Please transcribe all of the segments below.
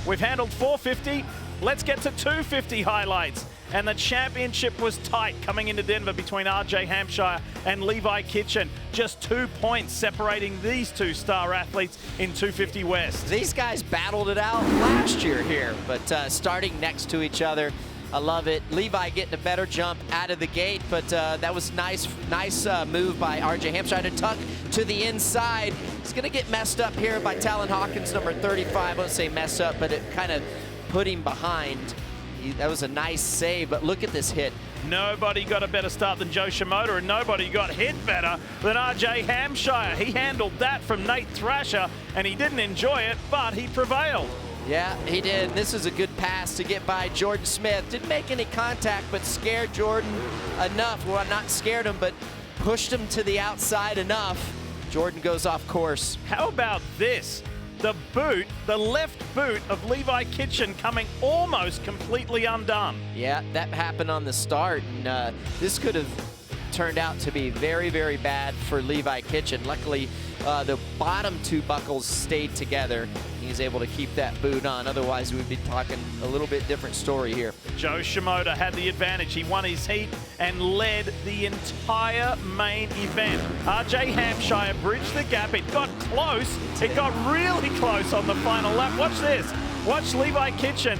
We've handled 450. Let's get to 250 highlights. And the championship was tight coming into Denver between RJ Hampshire and Levi Kitchen. Just 2 points separating these two star athletes in 250 West. These guys battled it out last year here, but starting next to each other. I love it. Levi getting a better jump out of the gate, but that was nice move by RJ Hampshire to tuck to the inside. It's going to get messed up here by Talon Hawkins, number 35. I won't say messed up, but it kind of put him behind. That was a nice save, but look at this hit. Nobody got a better start than Joe Shimoda, and nobody got hit better than RJ Hampshire. He handled that from Nate Thrasher, and he didn't enjoy it, but he prevailed. Yeah, he did. This is a good pass to get by Jordan Smith. Didn't make any contact, but scared Jordan enough. Well, not scared him, but pushed him to the outside enough. Jordan goes off course. How about this? The boot, the left boot of Levi Kitchen coming almost completely undone. Yeah, that happened on the start, and this could have turned out to be very, very bad for Levi Kitchen. Luckily, the bottom two buckles stayed together. He's able to keep that boot on. Otherwise, we'd be talking a little bit different story here. Joe Shimoda had the advantage. He won his heat and led the entire main event. RJ Hampshire bridged the gap. It got close. It got really close on the final lap. Watch this. Watch Levi Kitchen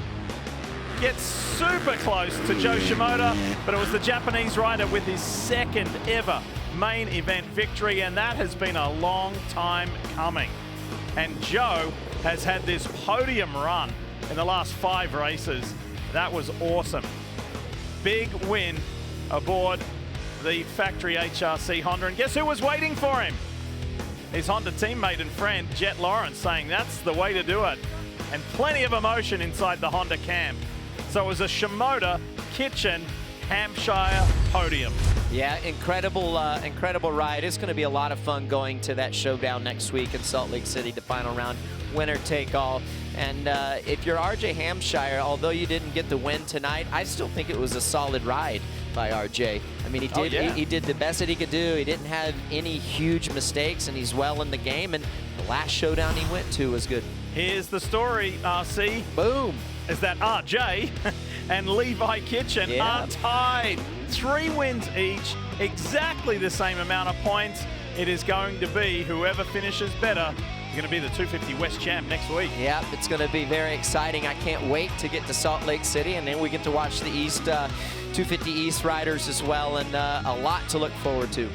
get super close to Joe Shimoda, but it was the Japanese rider with his second ever main event victory, and that has been a long time coming. And Joe has had this podium run in the last 5 races. That was awesome. Big win aboard the factory HRC Honda. And guess who was waiting for him? His Honda teammate and friend, Jet Lawrence, saying that's the way to do it. And plenty of emotion inside the Honda camp. So it was a Shimoda, Kitchen, Hampshire podium. Yeah, incredible ride. It's going to be a lot of fun going to that showdown next week in Salt Lake City, the final round, winner take all. And if you're RJ Hampshire, although you didn't get the win tonight, I still think it was a solid ride by RJ. I mean, he did the best that he could do. He didn't have any huge mistakes, and he's well in the game. And the last showdown he went to was good. Here's the story, RC. Boom. Is that RJ and Levi Kitchen are tied. 3 wins each, exactly the same amount of points. It is going to be whoever finishes better is going to be the 250 West champ next week. Yeah, it's going to be very exciting. I can't wait to get to Salt Lake City, and then we get to watch the East 250 East riders as well, and a lot to look forward to.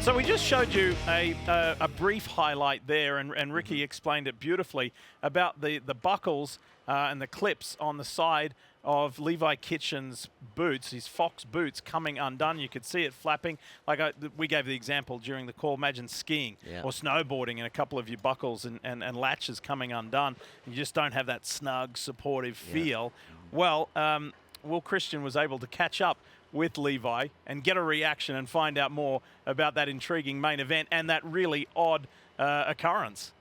So we just showed you a brief highlight there, and Ricky explained it beautifully about the buckles and the clips on the side of Levi Kitchen's boots, his Fox boots coming undone. You could see it flapping. Like we gave the example during the call. Imagine skiing or snowboarding and a couple of your buckles and latches coming undone. You just don't have that snug, supportive feel. Well, Will Christien was able to catch up with Levi and get a reaction and find out more about that intriguing main event and that really odd occurrence.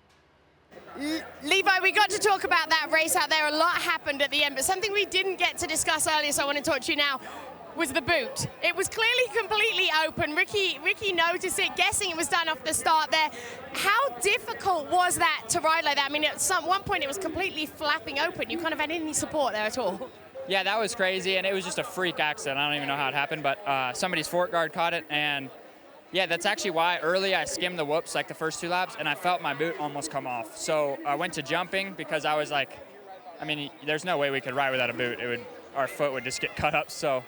Levi, we got to talk about that race out there. A lot happened at the end, but something we didn't get to discuss earlier, so I want to talk to you now, was the boot. It was clearly completely open. Ricky noticed it, guessing it was done off the start there. How difficult was that to ride like that? I mean, at one point it was completely flapping open. You kind of had any support there at all? Yeah, that was crazy, and it was just a freak accident. I don't even know how it happened, but somebody's fork guard caught it, and yeah, that's actually why early I skimmed the whoops like the first 2 laps, and I felt my boot almost come off. So I went to jumping because I was like, I mean, there's no way we could ride without a boot. Our foot would just get cut up. So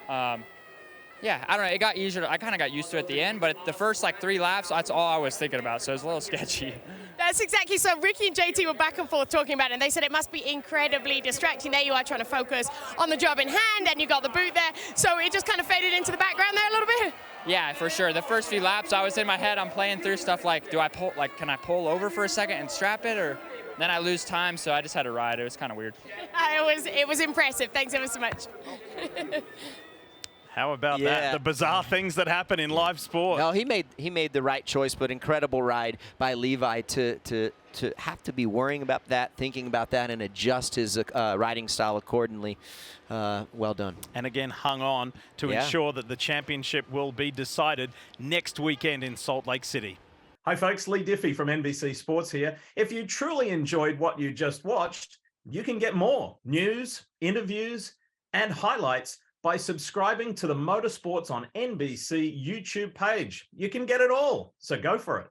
yeah, I don't know. It got easier. I kind of got used to it at the end, but the first like 3 laps, that's all I was thinking about. So it was a little sketchy. That's exactly. So Ricky and JT were back and forth talking about it, and they said it must be incredibly distracting. There you are trying to focus on the job in hand, and you got the boot there. So it just kind of faded into the background there a little bit. Yeah, for sure. The first few laps, I was in my head, I'm playing through stuff like, can I pull over for a second and strap it, or then I lose time, so I just had to ride. It was kind of weird. It was impressive. Thanks ever so much. How about that? The bizarre things that happen in live sport. No, he made the right choice, but incredible ride by Levi to have to be worrying about that, thinking about that, and adjust his riding style accordingly. Well done. And again, hung on to ensure that the championship will be decided next weekend in Salt Lake City. Hi folks, Leigh Diffey from NBC Sports here. If you truly enjoyed what you just watched, You can get more news, interviews, and highlights by subscribing to the Motorsports on NBC YouTube page. You can get it all, so go for it.